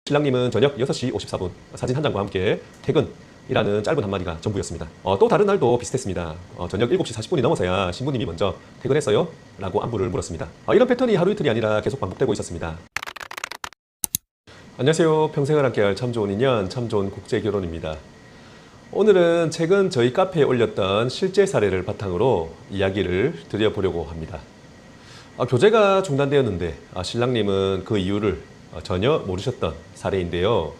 신랑님은 저녁 6시 54분 사진 한 장과 함께 퇴근이라는 짧은 한마디가 전부였습니다. 또 다른 날도 비슷했습니다. 저녁 7시 40분이 넘어서야 신부님이 먼저 퇴근했어요? 라고 안부를 물었습니다. 이런 패턴이 하루 이틀이 아니라 계속 반복되고 있었습니다. 안녕하세요. 평생을 함께할 참 좋은 인연, 참 좋은 국제결혼입니다. 오늘은 최근 저희 카페에 올렸던 실제 사례를 바탕으로 이야기를 드려보려고 합니다. 교제가 중단되었는데 신랑님은 그 이유를 전혀 모르셨던 사례인데요.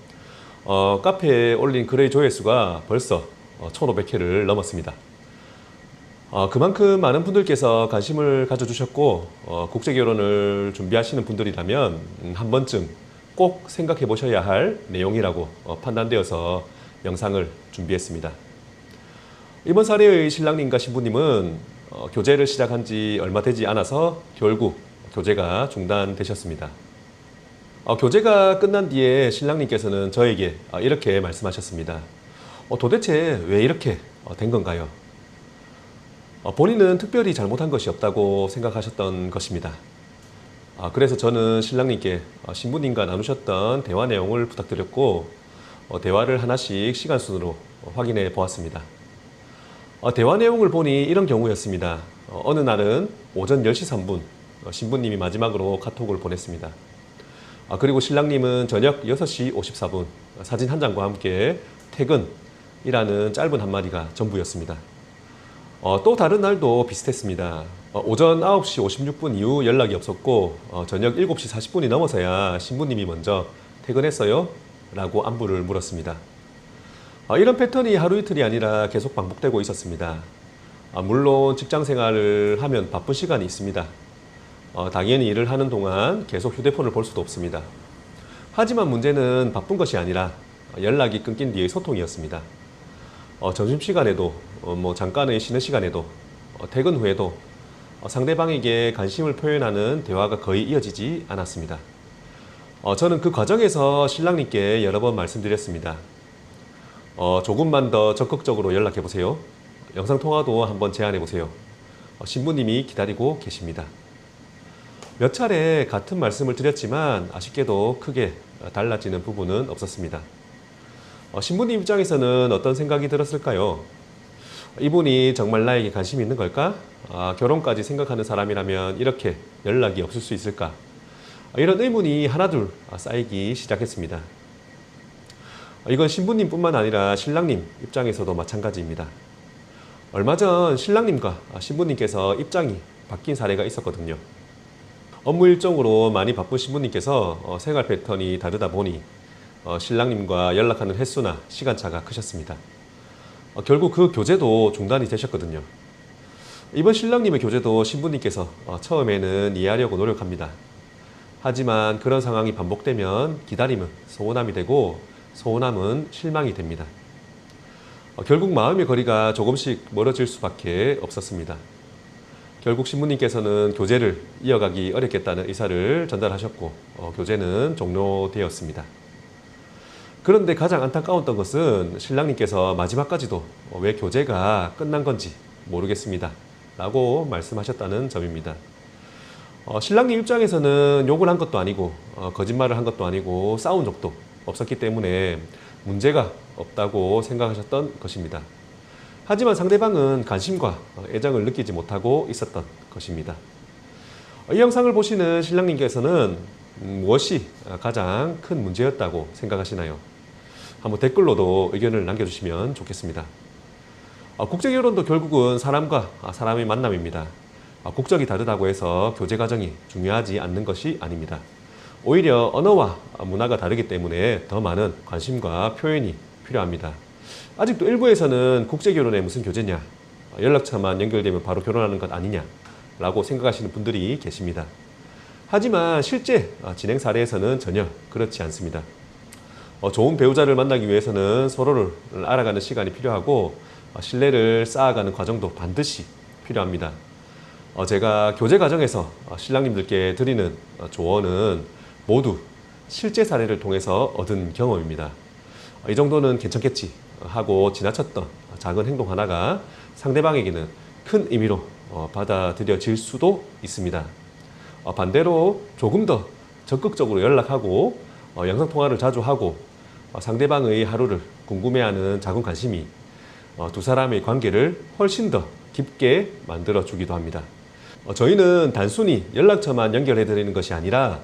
카페에 올린 글의 조회수가 벌써 1500회를 넘었습니다. 그만큼 많은 분들께서 관심을 가져주셨고 국제결혼을 준비하시는 분들이라면 한 번쯤 꼭 생각해 보셔야 할 내용이라고 판단되어서 영상을 준비했습니다. 이번 사례의 신랑님과 신부님은 교제를 시작한 지 얼마 되지 않아서 결국 교제가 중단되셨습니다. 교제가 끝난 뒤에 신랑님께서는 저에게 이렇게 말씀하셨습니다. 도대체 왜 이렇게 된 건가요? 본인은 특별히 잘못한 것이 없다고 생각하셨던 것입니다. 그래서 저는 신랑님께 신부님과 나누셨던 대화 내용을 부탁드렸고 대화를 하나씩 시간 순으로 확인해 보았습니다. 대화 내용을 보니 이런 경우였습니다. 어느 날은 오전 10시 3분 신부님이 마지막으로 카톡을 보냈습니다. 그리고 신랑님은 저녁 6시 54분 사진 한 장과 함께 퇴근이라는 짧은 한마디가 전부였습니다. 또 다른 날도 비슷했습니다. 오전 9시 56분 이후 연락이 없었고 저녁 7시 40분이 넘어서야 신부님이 먼저 퇴근했어요? 라고 안부를 물었습니다. 이런 패턴이 하루 이틀이 아니라 계속 반복되고 있었습니다. 물론 직장 생활을 하면 바쁜 시간이 있습니다. 당연히 일을 하는 동안 계속 휴대폰을 볼 수도 없습니다. 하지만 문제는 바쁜 것이 아니라 연락이 끊긴 뒤의 소통이었습니다. 점심시간에도 잠깐의 쉬는 시간에도 퇴근 후에도 상대방에게 관심을 표현하는 대화가 거의 이어지지 않았습니다. 저는 그 과정에서 신랑님께 여러 번 말씀드렸습니다. 조금만 더 적극적으로 연락해보세요. 영상통화도 한번 제안해보세요. 신부님이 기다리고 계십니다. 몇 차례 같은 말씀을 드렸지만 아쉽게도 크게 달라지는 부분은 없었습니다. 신부님 입장에서는 어떤 생각이 들었을까요? 이분이 정말 나에게 관심이 있는 걸까? 결혼까지 생각하는 사람이라면 이렇게 연락이 없을 수 있을까? 이런 의문이 하나둘 쌓이기 시작했습니다. 이건 신부님뿐만 아니라 신랑님 입장에서도 마찬가지입니다. 얼마 전 신랑님과 신부님께서 입장이 바뀐 사례가 있었거든요. 업무 일정으로 많이 바쁜 신부님께서 생활 패턴이 다르다 보니 신랑님과 연락하는 횟수나 시간차가 크셨습니다. 결국 그 교제도 중단이 되셨거든요. 이번 신랑님의 교제도 신부님께서 처음에는 이해하려고 노력합니다. 하지만 그런 상황이 반복되면 기다림은 소원함이 되고 소원함은 실망이 됩니다. 결국 마음의 거리가 조금씩 멀어질 수밖에 없었습니다. 결국 신부님께서는 교제를 이어가기 어렵겠다는 의사를 전달하셨고 교제는 종료되었습니다. 그런데 가장 안타까웠던 것은 신랑님께서 마지막까지도 왜 교제가 끝난 건지 모르겠습니다 라고 말씀하셨다는 점입니다. 신랑님 입장에서는 욕을 한 것도 아니고 거짓말을 한 것도 아니고 싸운 적도 없었기 때문에 문제가 없다고 생각하셨던 것입니다. 하지만 상대방은 관심과 애정을 느끼지 못하고 있었던 것입니다. 이 영상을 보시는 신랑님께서는 무엇이 가장 큰 문제였다고 생각하시나요? 한번 댓글로도 의견을 남겨주시면 좋겠습니다. 국제결혼도 결국은 사람과 사람의 만남입니다. 국적이 다르다고 해서 교제 과정이 중요하지 않는 것이 아닙니다. 오히려 언어와 문화가 다르기 때문에 더 많은 관심과 표현이 필요합니다. 아직도 일부에서는 국제결혼에 무슨 교제냐, 연락처만 연결되면 바로 결혼하는 것 아니냐 라고 생각하시는 분들이 계십니다. 하지만 실제 진행 사례에서는 전혀 그렇지 않습니다. 좋은 배우자를 만나기 위해서는 서로를 알아가는 시간이 필요하고 신뢰를 쌓아가는 과정도 반드시 필요합니다. 제가 교제 과정에서 신랑님들께 드리는 조언은 모두 실제 사례를 통해서 얻은 경험입니다. 이 정도는 괜찮겠지 하고 지나쳤던 작은 행동 하나가 상대방에게는 큰 의미로 받아들여질 수도 있습니다. 반대로 조금 더 적극적으로 연락하고 영상통화를 자주 하고 상대방의 하루를 궁금해하는 작은 관심이 두 사람의 관계를 훨씬 더 깊게 만들어 주기도 합니다. 저희는 단순히 연락처만 연결해 드리는 것이 아니라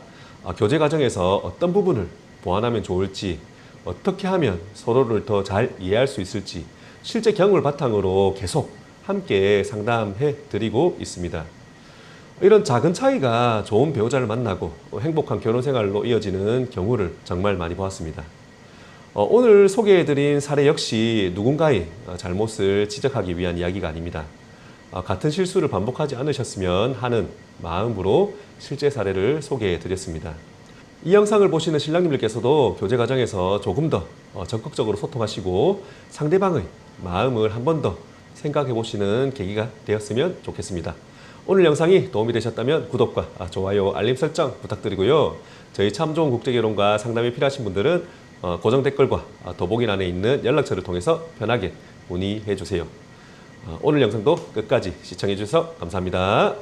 교제 과정에서 어떤 부분을 보완하면 좋을지, 어떻게 하면 서로를 더 잘 이해할 수 있을지 실제 경험을 바탕으로 계속 함께 상담해 드리고 있습니다. 이런 작은 차이가 좋은 배우자를 만나고 행복한 결혼 생활로 이어지는 경우를 정말 많이 보았습니다. 오늘 소개해드린 사례 역시 누군가의 잘못을 지적하기 위한 이야기가 아닙니다. 같은 실수를 반복하지 않으셨으면 하는 마음으로 실제 사례를 소개해드렸습니다. 이 영상을 보시는 신랑님들께서도 교제 과정에서 조금 더 적극적으로 소통하시고 상대방의 마음을 한 번 더 생각해 보시는 계기가 되었으면 좋겠습니다. 오늘 영상이 도움이 되셨다면 구독과 좋아요, 알림 설정 부탁드리고요. 저희 참 좋은 국제결혼과 상담이 필요하신 분들은 고정 댓글과 더보기란에 있는 연락처를 통해서 편하게 문의해 주세요. 오늘 영상도 끝까지 시청해 주셔서 감사합니다.